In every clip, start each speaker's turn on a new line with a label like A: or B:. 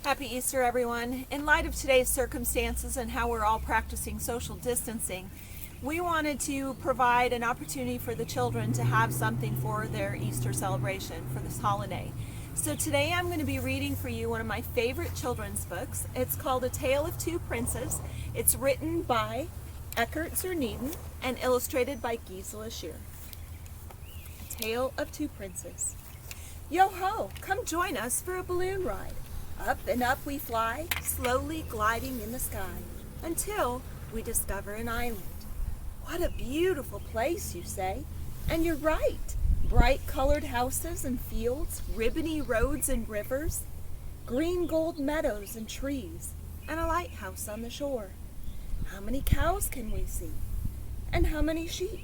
A: Happy Easter, everyone. In light of today's circumstances and how we're all practicing social distancing, we wanted to provide an opportunity for the children to have something for their Easter celebration for this holiday. So today I'm going to be reading for you one of my favorite children's books. It's called A Tale of Two Princes. It's written by Eckart Nieden and illustrated by Gisela Scheer. A Tale of Two Princes. Yo-ho, come join us for a balloon ride. Up and up we fly, slowly gliding in the sky, until we discover an island. What a beautiful place, you say. And you're right. Bright colored houses and fields, ribbony roads and rivers, green gold meadows and trees, and a lighthouse on the shore. How many cows can we see? And how many sheep?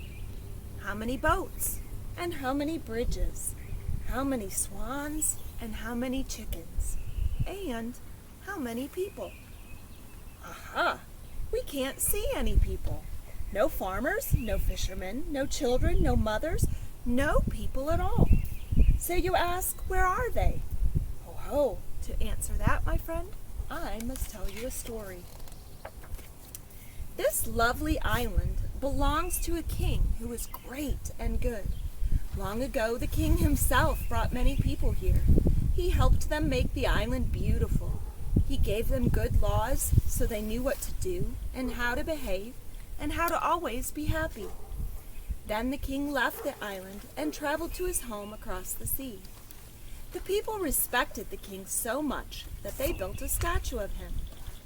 A: How many boats? And how many bridges? How many swans? And how many chickens? And how many people? Aha! We can't see any people. No farmers, no fishermen, no children, no mothers, no people at all. So you ask, where are they? Ho ho! To answer that, my friend, I must tell you a story. This lovely island belongs to a king who was great and good. Long ago, the king himself brought many people here. He helped them make the island beautiful. He gave them good laws so they knew what to do and how to behave and how to always be happy. Then the king left the island and traveled to his home across the sea. The people respected the king so much that they built a statue of him.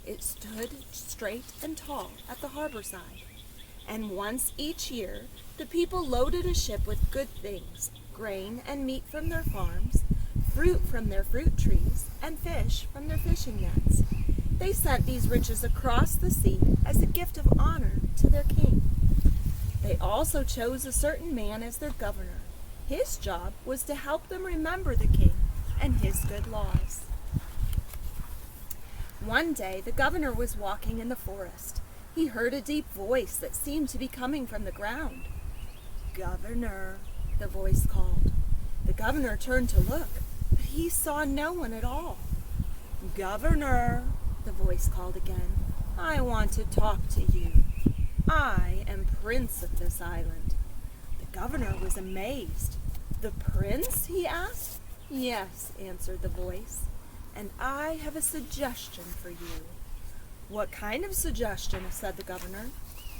A: It stood straight and tall at the harbor side. And once each year, the people loaded a ship with good things, grain and meat from their farms, fruit from their fruit trees, and fish from their fishing nets. They sent these riches across the sea as a gift of honor to their king. They also chose a certain man as their governor. His job was to help them remember the king and his good laws. One day, the governor was walking in the forest. He heard a deep voice that seemed to be coming from the ground. "Governor," the voice called. The governor turned to look, but he saw no one at all. "Governor," the voice called again, "I want to talk to you. I am prince of this island." The governor was amazed. "The prince?" he asked. "Yes," answered the voice, "and I have a suggestion for you." "What kind of suggestion?" said the governor.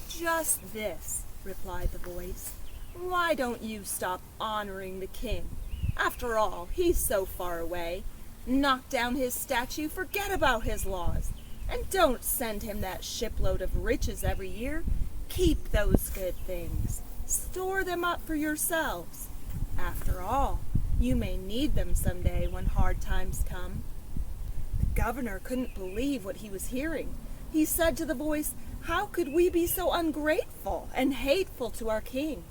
A: "Just this," replied the voice. "Why don't you stop honoring the king? After all, he's so far away. Knock down his statue, forget about his laws, and don't send him that shipload of riches every year. Keep those good things. Store them up for yourselves. After all, you may need them someday when hard times come." The governor couldn't believe what he was hearing. He said to the voice, "How could we be so ungrateful and hateful to our king?"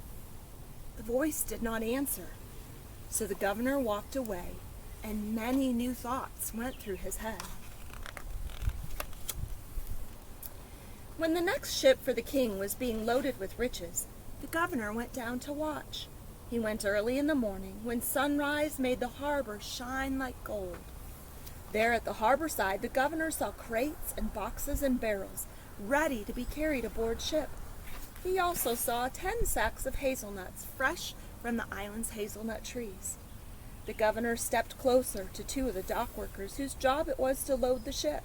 A: The voice did not answer. So the governor walked away, and many new thoughts went through his head. When the next ship for the king was being loaded with riches, the governor went down to watch. He went early in the morning, when sunrise made the harbor shine like gold. There at the harbor side, the governor saw crates and boxes and barrels ready to be carried aboard ship. He also saw 10 sacks of hazelnuts, fresh from the island's hazelnut trees. The governor stepped closer to 2 of the dock workers whose job it was to load the ship.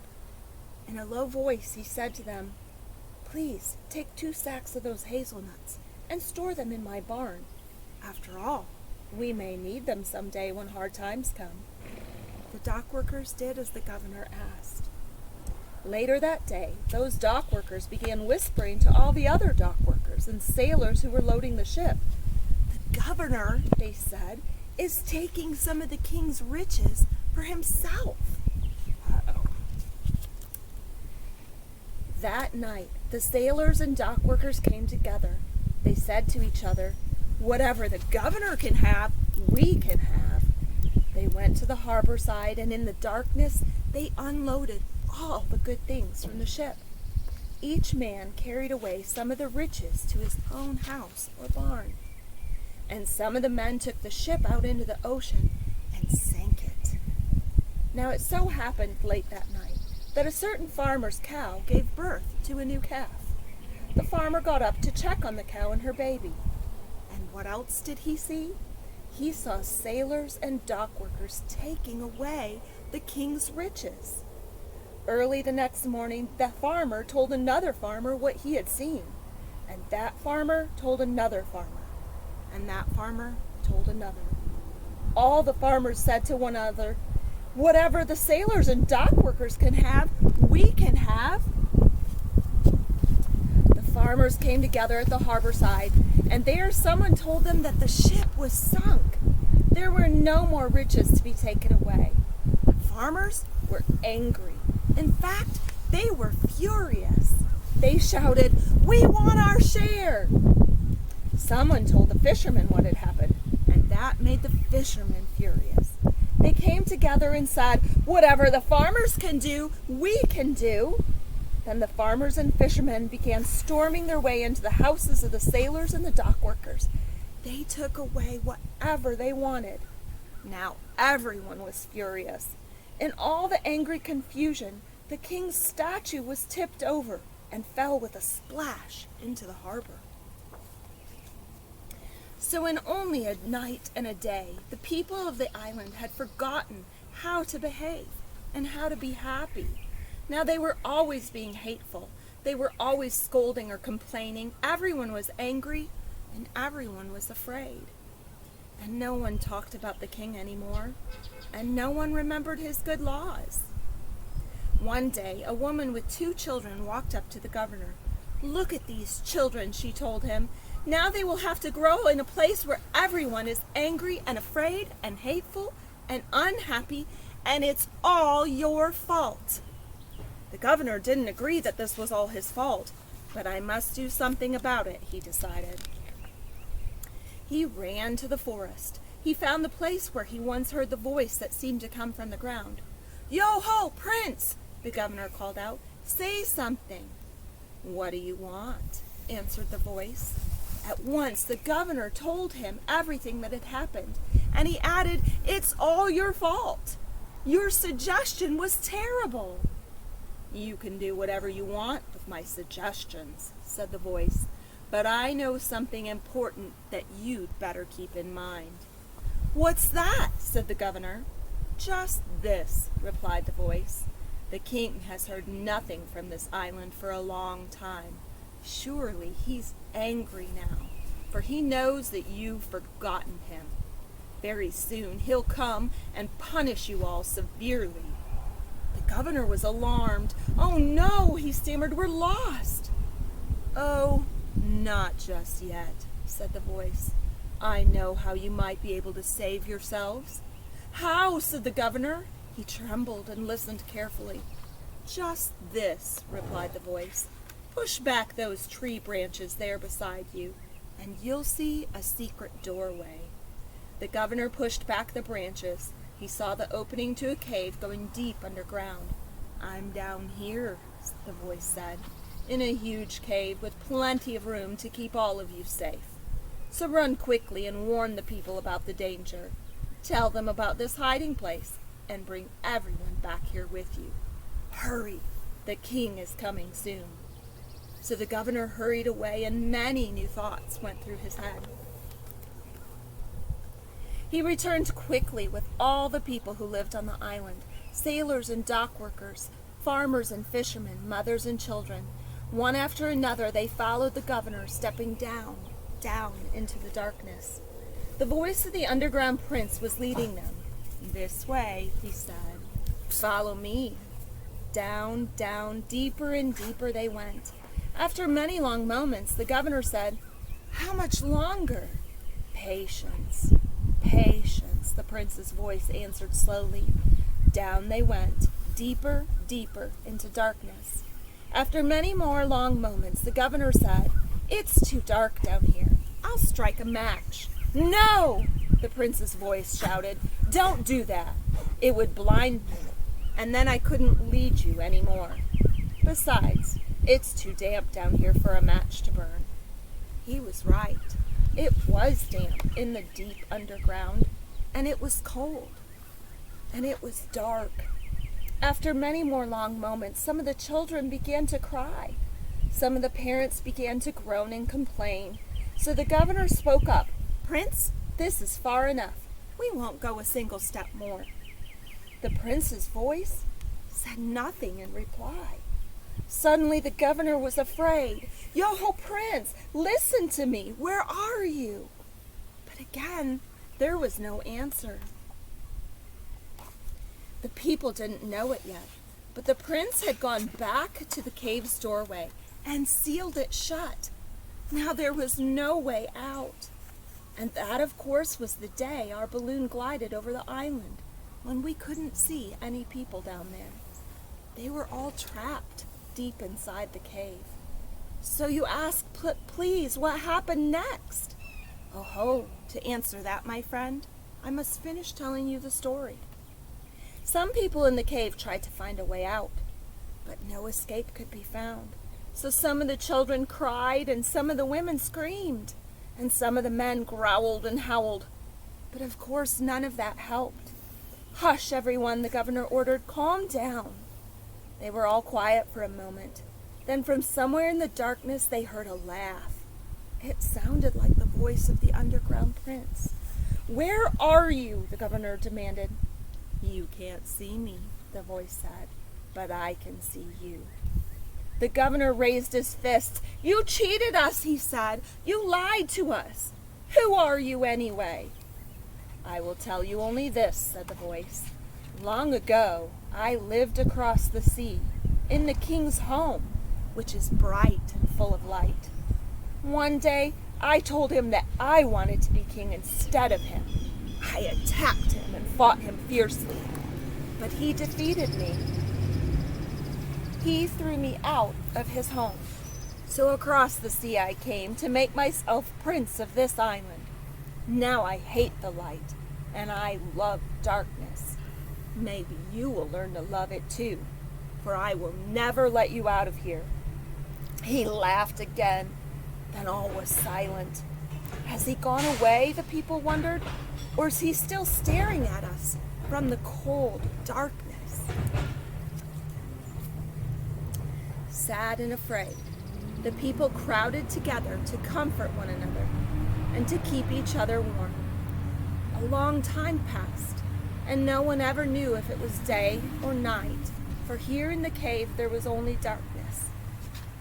A: In a low voice, he said to them, "Please take 2 sacks of those hazelnuts and store them in my barn. After all, we may need them someday when hard times come." The dock workers did as the governor asked. Later that day, those dock workers began whispering to all the other dock workers and sailors who were loading the ship. "The governor," they said, "is taking some of the king's riches for himself." Uh-oh. That night, the sailors and dock workers came together. They said to each other, "Whatever the governor can have, we can have." They went to the harbor side, and in the darkness, they unloaded all the good things from the ship. Each man carried away some of the riches to his own house or barn. And some of the men took the ship out into the ocean and sank it. Now it so happened late that night that a certain farmer's cow gave birth to a new calf. The farmer got up to check on the cow and her baby. And what else did he see? He saw sailors and dock workers taking away the king's riches. Early the next morning, the farmer told another farmer what he had seen. And that farmer told another farmer. And that farmer told another. All the farmers said to one another, "Whatever the sailors and dock workers can have, we can have." The farmers came together at the harbor side, and there someone told them that the ship was sunk. There were no more riches to be taken away. The farmers were angry. In fact, they were furious. They shouted, "We want our share!" Someone told the fishermen what had happened, and that made the fishermen furious. They came together and said, "Whatever the farmers can do, we can do." Then the farmers and fishermen began storming their way into the houses of the sailors and the dock workers. They took away whatever they wanted. Now everyone was furious. In all the angry confusion, the king's statue was tipped over and fell with a splash into the harbor. So in only a night and a day, the people of the island had forgotten how to behave and how to be happy. Now they were always being hateful. They were always scolding or complaining. Everyone was angry and everyone was afraid. And no one talked about the king anymore, and no one remembered his good laws. One day, a woman with 2 children walked up to the governor. "Look at these children," she told him. "Now they will have to grow in a place where everyone is angry and afraid and hateful and unhappy, and it's all your fault." The governor didn't agree that this was all his fault, but I must do something about it, he decided. He ran to the forest. He found the place where he once heard the voice that seemed to come from the ground. "Yo-ho, Prince!" the governor called out. "Say something." "What do you want?" answered the voice. At once the governor told him everything that had happened, and he added, "It's all your fault. Your suggestion was terrible." "You can do whatever you want with my suggestions," said the voice, "but I know something important that you'd better keep in mind." "What's that?" said the governor. "Just this," replied the voice. "The king has heard nothing from this island for a long time. Surely he's angry now, for he knows that you've forgotten him. Very soon he'll come and punish you all severely." The governor was alarmed. "Oh no," he stammered, "we're lost." "Oh, not just yet," said the voice. "I know how you might be able to save yourselves." "How?" said the governor. He trembled and listened carefully. "Just this," replied the voice. "Push back those tree branches there beside you, and you'll see a secret doorway." The governor pushed back the branches. He saw the opening to a cave going deep underground. "I'm down here," the voice said, "in a huge cave with plenty of room to keep all of you safe. So run quickly and warn the people about the danger. Tell them about this hiding place, and bring everyone back here with you. Hurry, the king is coming soon." So the governor hurried away, and many new thoughts went through his head. He returned quickly with all the people who lived on the island, sailors and dock workers, farmers and fishermen, mothers and children. One after another they followed the governor, stepping down into the darkness. The voice of the underground prince was leading them. "This way," he said. "Follow me." Down, deeper and deeper they went. After many long moments, the governor said, "How much longer?" "Patience, patience," the prince's voice answered slowly. Down they went, deeper into darkness. After many more long moments, the governor said, "It's too dark down here. I'll strike a match." "No!" the prince's voice shouted. "Don't do that. It would blind me, and then I couldn't lead you any more. Besides, it's too damp down here for a match to burn." He was right. It was damp in the deep underground, and it was cold.
B: and it was dark. After many more long moments, some of the children began to cry. Some of the parents began to groan and complain. So the governor spoke up. "Prince, this is far enough. We won't go a single step more." The prince's voice said nothing in reply. Suddenly the governor was afraid. "Yo-ho, Prince, listen to me. Where are you?" But again, there was no answer. The people didn't know it yet, but the prince had gone back to the cave's doorway and sealed it shut. Now there was no way out. And that, of course, was the day our balloon glided over the island, when we couldn't see any people down there. They were all trapped deep inside the cave. So you ask, please, what happened next? Oh, to answer that, my friend, I must finish telling you the story. Some people in the cave tried to find a way out, but no escape could be found. So some of the children cried, and some of the women screamed, and some of the men growled and howled. But of course none of that helped. "Hush, everyone," the governor ordered. "Calm down." They were all quiet for a moment. Then from somewhere in the darkness they heard a laugh. It sounded like the voice of the underground prince. "Where are you?" the governor demanded. "You can't see me," the voice said, "but I can see you." The governor raised his fists. "You cheated us," he said. "You lied to us. Who are you anyway?" "I will tell you only this," said the voice. "Long ago, I lived across the sea, in the king's home, which is bright and full of light. One day, I told him that I wanted to be king instead of him. I attacked him and fought him fiercely, but he defeated me. He threw me out of his home. So across the sea I came to make myself prince of this island. Now I hate the light, and I love darkness. Maybe you will learn to love it too, for I will never let you out of here." He laughed again. Then all was silent. Has he gone away, the people wondered, or is he still staring at us from the cold darkness? Sad and afraid, the people crowded together to comfort one another and to keep each other warm. A long time passed, and no one ever knew if it was day or night, for here in the cave there was only darkness.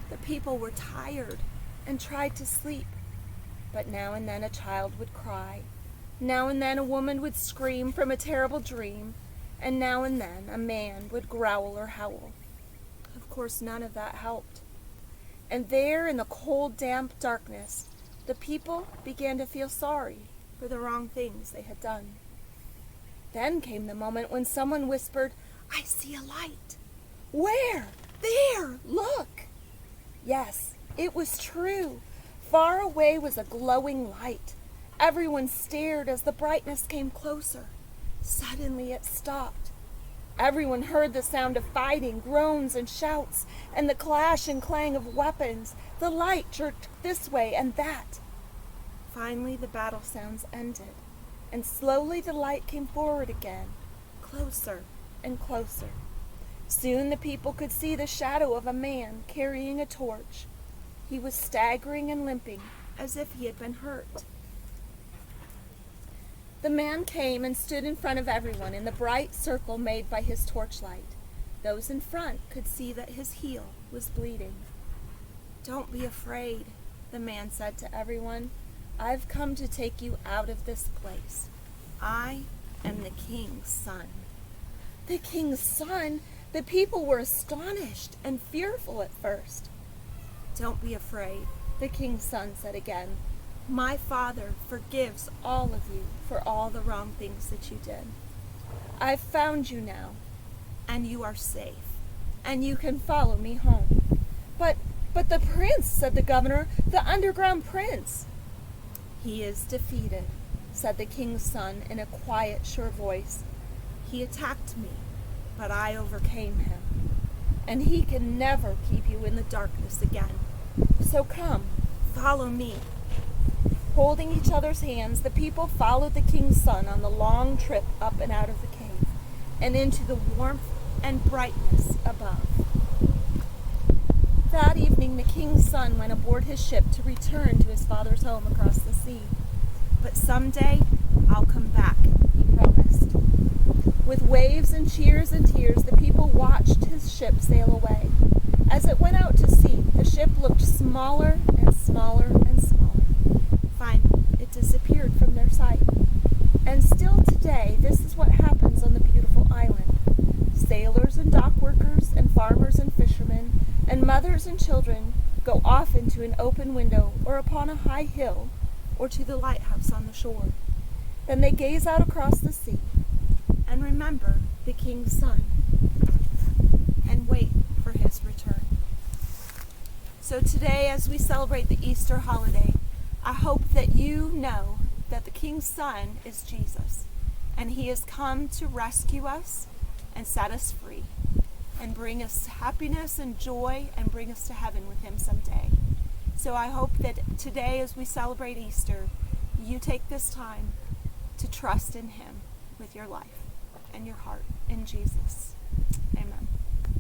B: The people were tired and tried to sleep, but now and then a child would cry. Now and then a woman would scream from a terrible dream, and now and then a man would growl or howl. Of course, none of that helped. And there in the cold, damp darkness, the people began to feel sorry for the wrong things they had done. Then came the moment when someone whispered, "I see a light." "Where?" "There, look." Yes, it was true. Far away was a glowing light. Everyone stared as the brightness came closer. Suddenly it stopped. Everyone heard the sound of fighting, groans and shouts, and the clash and clang of weapons. The light jerked this way and that. Finally the battle sounds ended, and slowly the light came forward again, closer and closer. Soon the people could see the shadow of a man carrying a torch. He was staggering and limping, as if he had been hurt. The man came and stood in front of everyone in the bright circle made by his torchlight. Those in front could see that his heel was bleeding. "Don't be afraid," the man said to everyone. "I've come to take you out of this place. I am the king's son." The king's son? The people were astonished and fearful at first. "Don't be afraid," the king's son said again. "My Father forgives all of you for all the wrong things that you did. I've found you now, and you are safe, and you can follow me home." But the prince," said the governor, "the underground prince." "He is defeated," said the king's son in a quiet, sure voice. "He attacked me, but I overcame him, and he can never keep you in the darkness again. So come, follow me." Holding each other's hands, the people followed the king's son on the long trip up and out of the cave. and into the warmth and brightness above. That evening, the king's son went aboard his ship to return to his father's home across the sea.
A: But someday I'll come back,
B: He promised. With waves and cheers and tears, the people watched his ship sail away. As it went out to sea, the ship looked smaller and smaller and smaller. Finally, it disappeared from their sight. And still today, this is what happens on the beautiful island. Sailors and dock workers and farmers and fishermen and mothers and children go off into an open window or upon a high hill or to the lighthouse on the shore. Then they gaze out across the sea and remember the king's son
A: and wait for his return. So today, as we celebrate the Easter holiday, I hope that you know that the king's son is Jesus, and he has come to rescue us and set us free and bring us happiness and joy and bring us to heaven with him someday. So I hope that today, as we celebrate Easter, you take this time to trust in him with your life and your heart in Jesus. Amen.